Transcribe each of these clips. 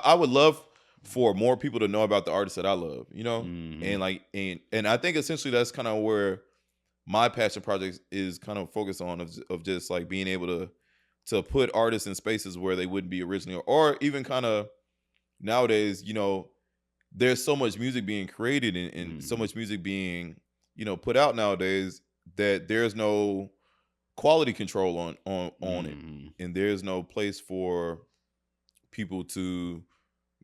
I would love for more people to know about the artists that I love, you know, Mm-hmm. and like and I think essentially that's kind of where my passion project is kind of focused on of just like being able to put artists in spaces where they wouldn't be originally, or even kind of nowadays, you know, there's so much music being created and so Mm-hmm. much music being, you know, put out nowadays that there's no quality control on it, Mm-hmm. and there's no place for people to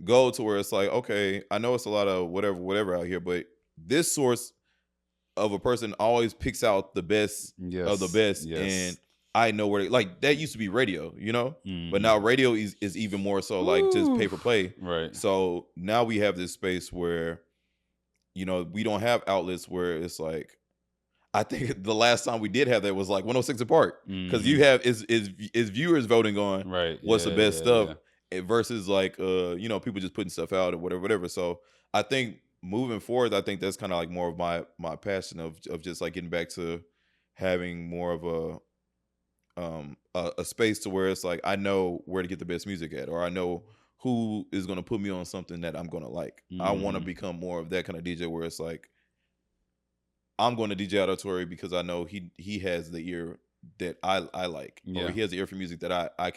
go to where it's like, okay, I know it's a lot of whatever out here, but this source of a person always picks out the best of the Yes. best, and Yes. I know where like that used to be radio, you know, but now Mm-hmm. radio is even more so like just Woo. pay for play. Right. So now we have this space where, you know, we don't have outlets where it's like, I think the last time we did have that was like 106 apart, because you Mm-hmm. have is viewers voting on Right. what's the Yeah. best Yeah. stuff Yeah. versus like you know, people just putting stuff out or whatever. So I think moving forward, I think that's kind of like more of my passion of just like getting back to having more of a space to where it's like I know where to get the best music at, or I know who is going to put me on something that I'm going to like. I want to Mm-hmm. become more of that kind of DJ where it's like I'm going to DJ Auditory because I know he has the ear that I like, or Yeah. he has the ear for music that I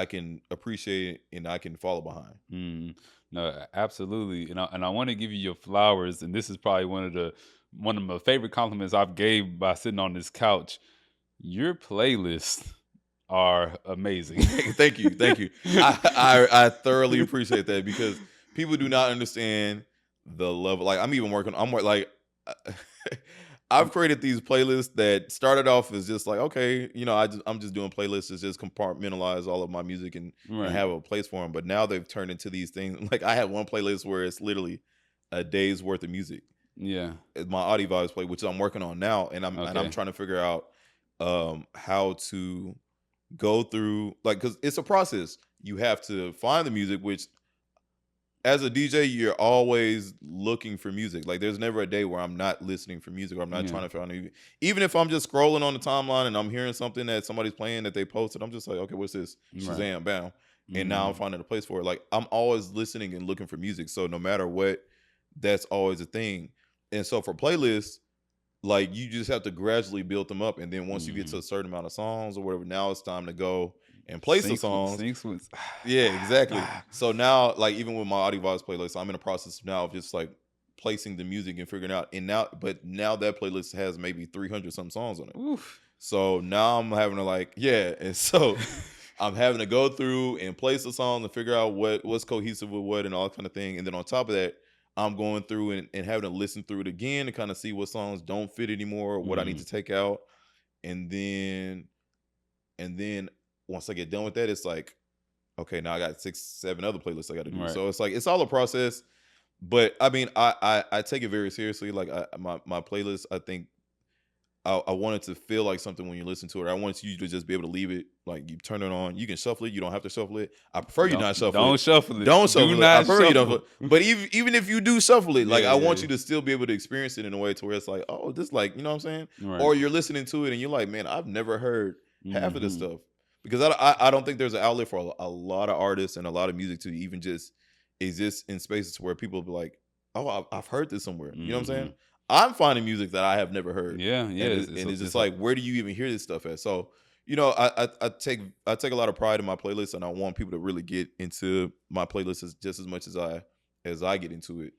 can appreciate and I can follow behind. Mm. No, absolutely. And I want to give you your flowers. And this is probably one of my favorite compliments I've gave by sitting on this couch. Your playlists are amazing. Thank you. I thoroughly appreciate that because people do not understand the level. Like I'm even working. Like I've created these playlists that started off as just like, okay, you know, I'm just doing playlists to just compartmentalize all of my music and Right. have a place for them. But now they've turned into these things. Like I have one playlist where it's literally a day's worth of music. Yeah. It's my Audi Vibes play, which I'm working on now, and I'm Okay. trying to figure out how to go through, like, because it's a process. You have to find the music, which as a DJ, you're always looking for music. Like there's never a day where I'm not listening for music or I'm not Yeah. trying to find new. Even if I'm just scrolling on the timeline and I'm hearing something that somebody's playing that they posted, I'm just like, okay, what's this? Right. Shazam, bam. And now I'm Mm. finding a place for it. Like I'm always listening and looking for music. So no matter what, that's always a thing. And so for playlists, like you just have to gradually build them up. And then once you get to Mm. a certain amount of songs or whatever, now it's time to go and place the songs. Syncs with. Yeah, exactly. So now, like even with my Audio Vibes playlist, I'm in the process now of just like placing the music and figuring out. And now, but now that playlist has maybe 300 some songs on it. Oof. So now I'm having to like, yeah, and so I'm having to go through and place the song and figure out what's cohesive with what and all that kind of thing. And then on top of that, I'm going through and having to listen through it again to kind of see what songs don't fit anymore, or what I need Mm. to take out, and then once I get done with that, it's like, okay, now I got 6, 7 other playlists I got to do. Right. So it's like it's all a process. But I mean, I take it very seriously. Like my playlist, I think I want it to feel like something when you listen to it. I want you to just be able to leave it, like you turn it on. You can shuffle it. You don't have to shuffle it. I prefer you not shuffle Don't it. shuffle it. Don't Do shuffle it. I not prefer you don't. shuffle. But even if you do shuffle it, like Yeah, I want yeah. you to still be able to experience it in a way to where it's like, oh, this, like, you know what I'm saying? Right. Or you're listening to it and you're like, man, I've never heard half of this Mhm. stuff, because I don't think there's an outlet for a lot of artists and a lot of music to even just exist in spaces where people be like, oh, I've heard this somewhere. You know what I'm saying? Mhm. I'm finding music that I have never heard, Yeah, and yeah. it's just like, where do you even hear this stuff at? So, you know, I take a lot of pride in my playlist, and I want people to really get into my playlists just as much as I get into it.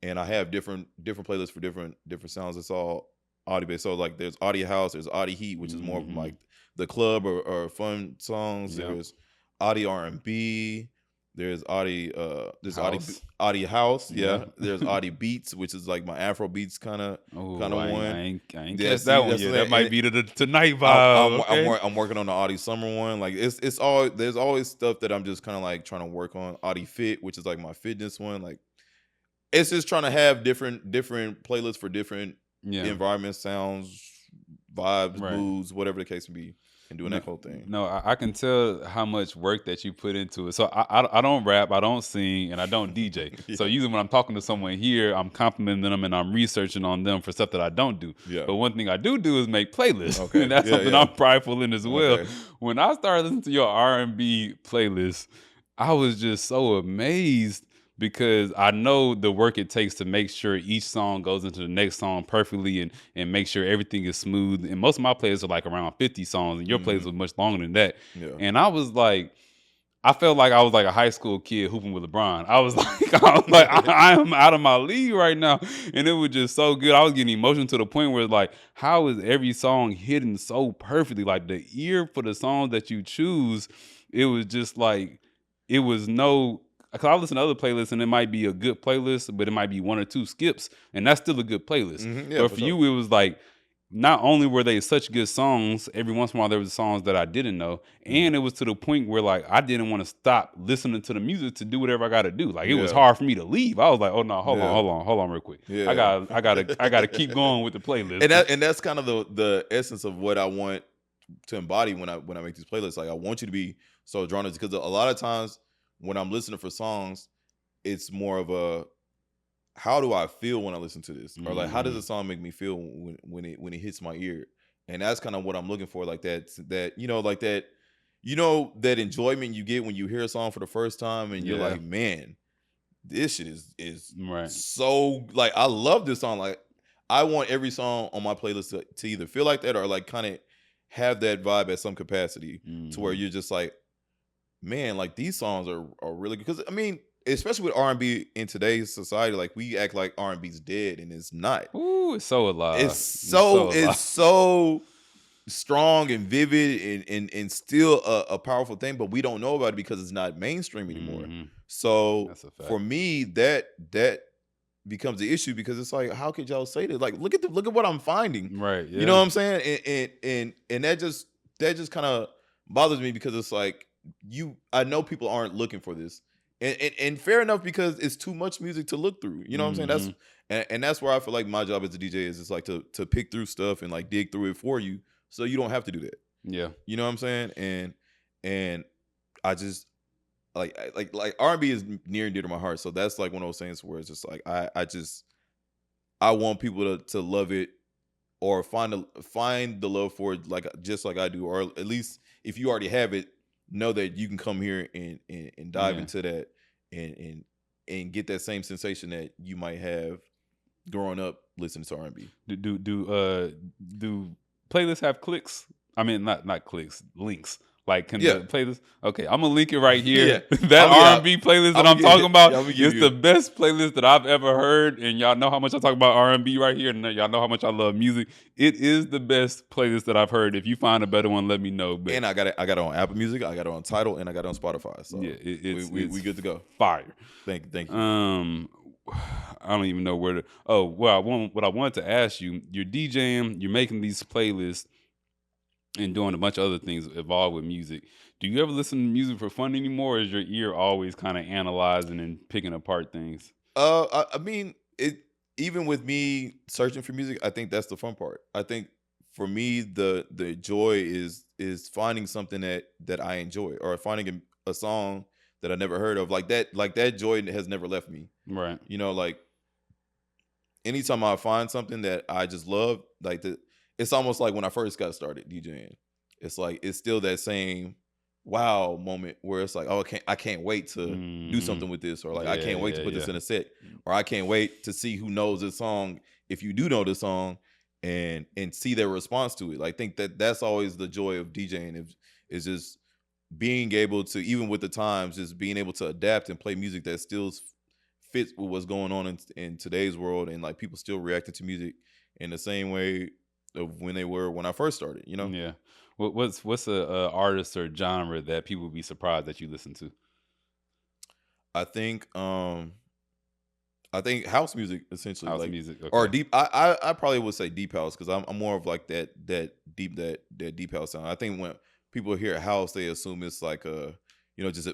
And I have different playlists for different sounds. It's all audio based. So like, there's audio house, there's audio heat, which is more of like Mhm. the club or fun songs. Yep. There's audio R&B. There's House. audio house. Yeah. Yeah. There's audio beats, which is like my Afro beats kind of Oh, one. I ain't Yeah, catch see, that one that's yet. what That I'm might saying. be the tonight I'm vibe. Okay. I'm working on the Audi summer one. Like it's all, there's always stuff that I'm just kind of like trying to work on. Audi fit, which is like my fitness one. Like it's just trying to have different playlists for different Yeah. environments, sounds, vibes, Right. moods, whatever the case may be, and doing No, that whole thing. no, I can tell how much work that you put into it. So I don't rap, I don't sing, and I don't DJ. So Yeah. usually when I'm talking to someone here, I'm complimenting them and I'm researching on them for stuff that I don't do. Yeah. But one thing I do is make playlists, Okay. and that's Yeah, something yeah. I'm prideful in as well. Okay. When I started listening to your R&B playlist, I was just so amazed because I know the work it takes to make sure each song goes into the next song perfectly and make sure everything is smooth. And most of my plays are like around 50 songs, and your plays Mhm. was much longer than that. Yeah. And I was like, I felt like I was like a high school kid hooping with LeBron. I was like, I was like, I am out of my league right now, and it was just so good. I was getting emotional to the point where like, how is every song hidden so perfectly? Like the ear for the songs that you choose, it was just like, it was no. Cause I listen to other playlists and it might be a good playlist, but it might be one or two skips, and that's still a good playlist. Mhm. Yeah, But for for sure. you, it was like not only were they such good songs, every once in a while there was songs that I didn't know, Mhm. and it was to the point where like I didn't want to stop listening to the music to do whatever I got to do. Like it was Yeah. hard for me to leave. I was like, oh no, Yeah. hold on, real quick. Yeah. I gotta keep going with the playlist. And that's kind of the essence of what I want to embody when I make these playlists. Like I want you to be so drawn to, because a lot of times when I'm listening for songs, it's more of a, how do I feel when I listen to this, or like how does the Hmm. song make me feel when it hits my ear, and that's kind of what I'm looking for. Like that like that that enjoyment you get when you hear a song for the first time, and you're Yeah, like, man, this shit is right. so, like, I love this song. Like, I want every song on my playlist to either feel like that or like kind of have that vibe at some capacity, to where Hmm. you're just like, man, like these songs are really good. Because I mean, especially with R&B in today's society, like we act like R&B's dead, and it's not. Ooh, it's so It's alive. It's so so it's alive. so strong and vivid, and still a powerful thing, but we don't know about it because it's not mainstream anymore. Hmm. So That's a for fact. me, that becomes the issue, because it's like, how could y'all say that? Like, look at what I'm finding. Right. You know Yeah. what I'm saying? And that just kind of bothers me, because it's like, I know people aren't looking for this. And fair enough, because it's too much music to look through. You know what I'm saying? Hmm. And that's where I feel like my job as a DJ is, it's like to pick through stuff and like dig through it for you, so you don't have to do that. Yeah. You know what I'm saying? And I just like R&B is near and dear to my heart. So that's like one of those things where it's just like, I want people to love it, or find the love for it, like just like I do, or at least if you already have it, know that you can come here and dive Yeah. into that, and and get that same sensation that you might have growing up listening to R&B. Do playlists have clicks? I mean, not clicks, links. Like, can Yeah. the playlist? Okay, I'm gonna link it right Yeah. here. That Yeah. R&B playlist I'm that gonna I'm talking get about yeah, I'm gonna give is the you best playlist that I've ever heard, and y'all know how much I talk about R&B right here, and y'all know how much I love music. It is the best playlist that I've heard. If you find a better one, let me know. But and I got it on Apple Music, I got it on Tidal, and I got it on Spotify. yeah, So we it's good to go. fire. Thank you. Um, I don't even know where to. Oh, well, what I wanted to ask you. You're DJing. You're making these playlists and doing a bunch of other things involved with music. Do you ever listen to music for fun anymore, or is your ear always kind of analyzing and picking apart things? I mean, it even with me searching for music, I think that's the fun part. I think for me, the joy is finding something that I enjoy, or finding a song that I never heard of. Like that joy has never left me. Right. Like anytime I find something that I just love, it's almost like when I first got started DJing. It's like it's still that same wow moment where it's like, oh, I can't wait to do Hmm. something with this, or like I Yeah, can't wait to yeah, put this yeah. in a set, or I can't wait to see who knows this song, if you do know this song, and see their response to it. Like, I think that's always the joy of DJing, is just being able to, even with the times, just being able to adapt and play music that still fits with what's going on in today's world, and like people still reacting to music in the same way of when they were when I first started. Yeah. What's a artist or genre that people would be surprised that you listen to? I think house music, essentially, House like, music. or Okay. deep. I probably would say deep house, because I'm more of like that deep house sound. I think when people hear house, they assume it's like a, just a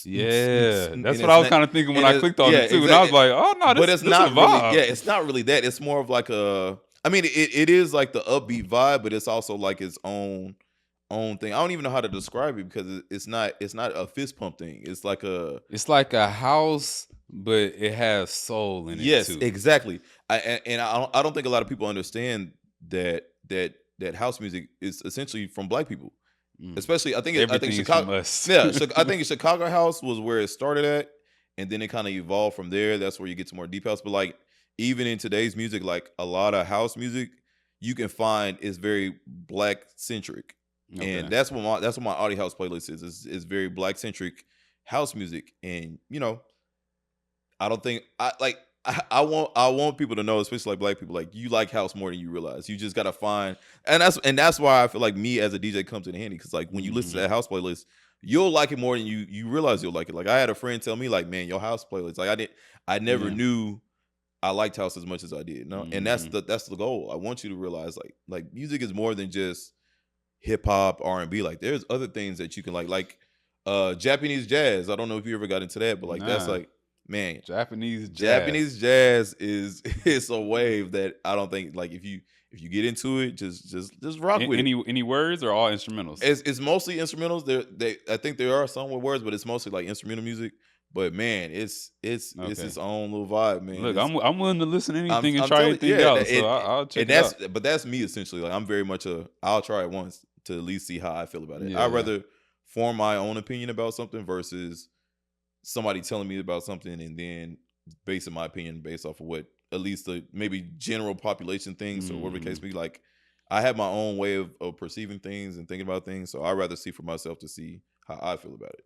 Yeah, and that's what it's I was not. kind of thinking when And I clicked on yeah, it too, and I was exactly. like, "Oh no, But it's this a not really. Yeah, vibe." it's not really that. It's more of like a. I mean, it is like the upbeat vibe, but it's also like its own thing. I don't even know how to describe it, because it's not a fist pump thing. It's like a. It's like a house, but it has soul in it Yes, too. exactly. I don't think a lot of people understand that house music is essentially from black people. Mm. Especially, I think Everything's from Chicago. us. Yeah, I think Chicago house was where it started at, and then it kind of evolved from there. That's where you get to more deep house. But like even in today's music, like a lot of house music, you can find is very black centric, and Okay. that's what my audio house playlist is very black centric house music, and I don't think I like. I want people to know, especially like black people, like you like house more than you realize. You just gotta find, and that's why I feel like me as a DJ comes in handy because like when you listen to Mhm. that house playlist, you'll like it more than you realize you'll like it. Like I had a friend tell me like, man, your house playlist, like I never Yeah. knew I liked house as much as I did. No, and that's Mhm. the goal. I want you to realize like music is more than just hip hop R&B. Like there's other things that you can like Japanese jazz. I don't know if you ever got into that, but like that's Nah. like, man, Japanese jazz. Japanese jazz is it's a wave that I don't think like if you get into it, just rock with it. Any words or all instrumentals? It's mostly instrumentals. I think there are some with words, but it's mostly like instrumental music. But man, it's Okay. its own little vibe, man. Look, I'm willing to listen to I'm anything and I'm try telling anything yeah, out, so I'll and check it that's out. but that's me essentially. Like I'm very much I'll try it once to at least see how I feel about it. I'd Yeah. rather form my own opinion about something versus somebody telling me about something and then basing my opinion based off of what at least the maybe general population thinks or whatever the case Mhm. may be. Like I have my own way of perceiving things and thinking about things, so I'd rather see for myself to see how I feel about it.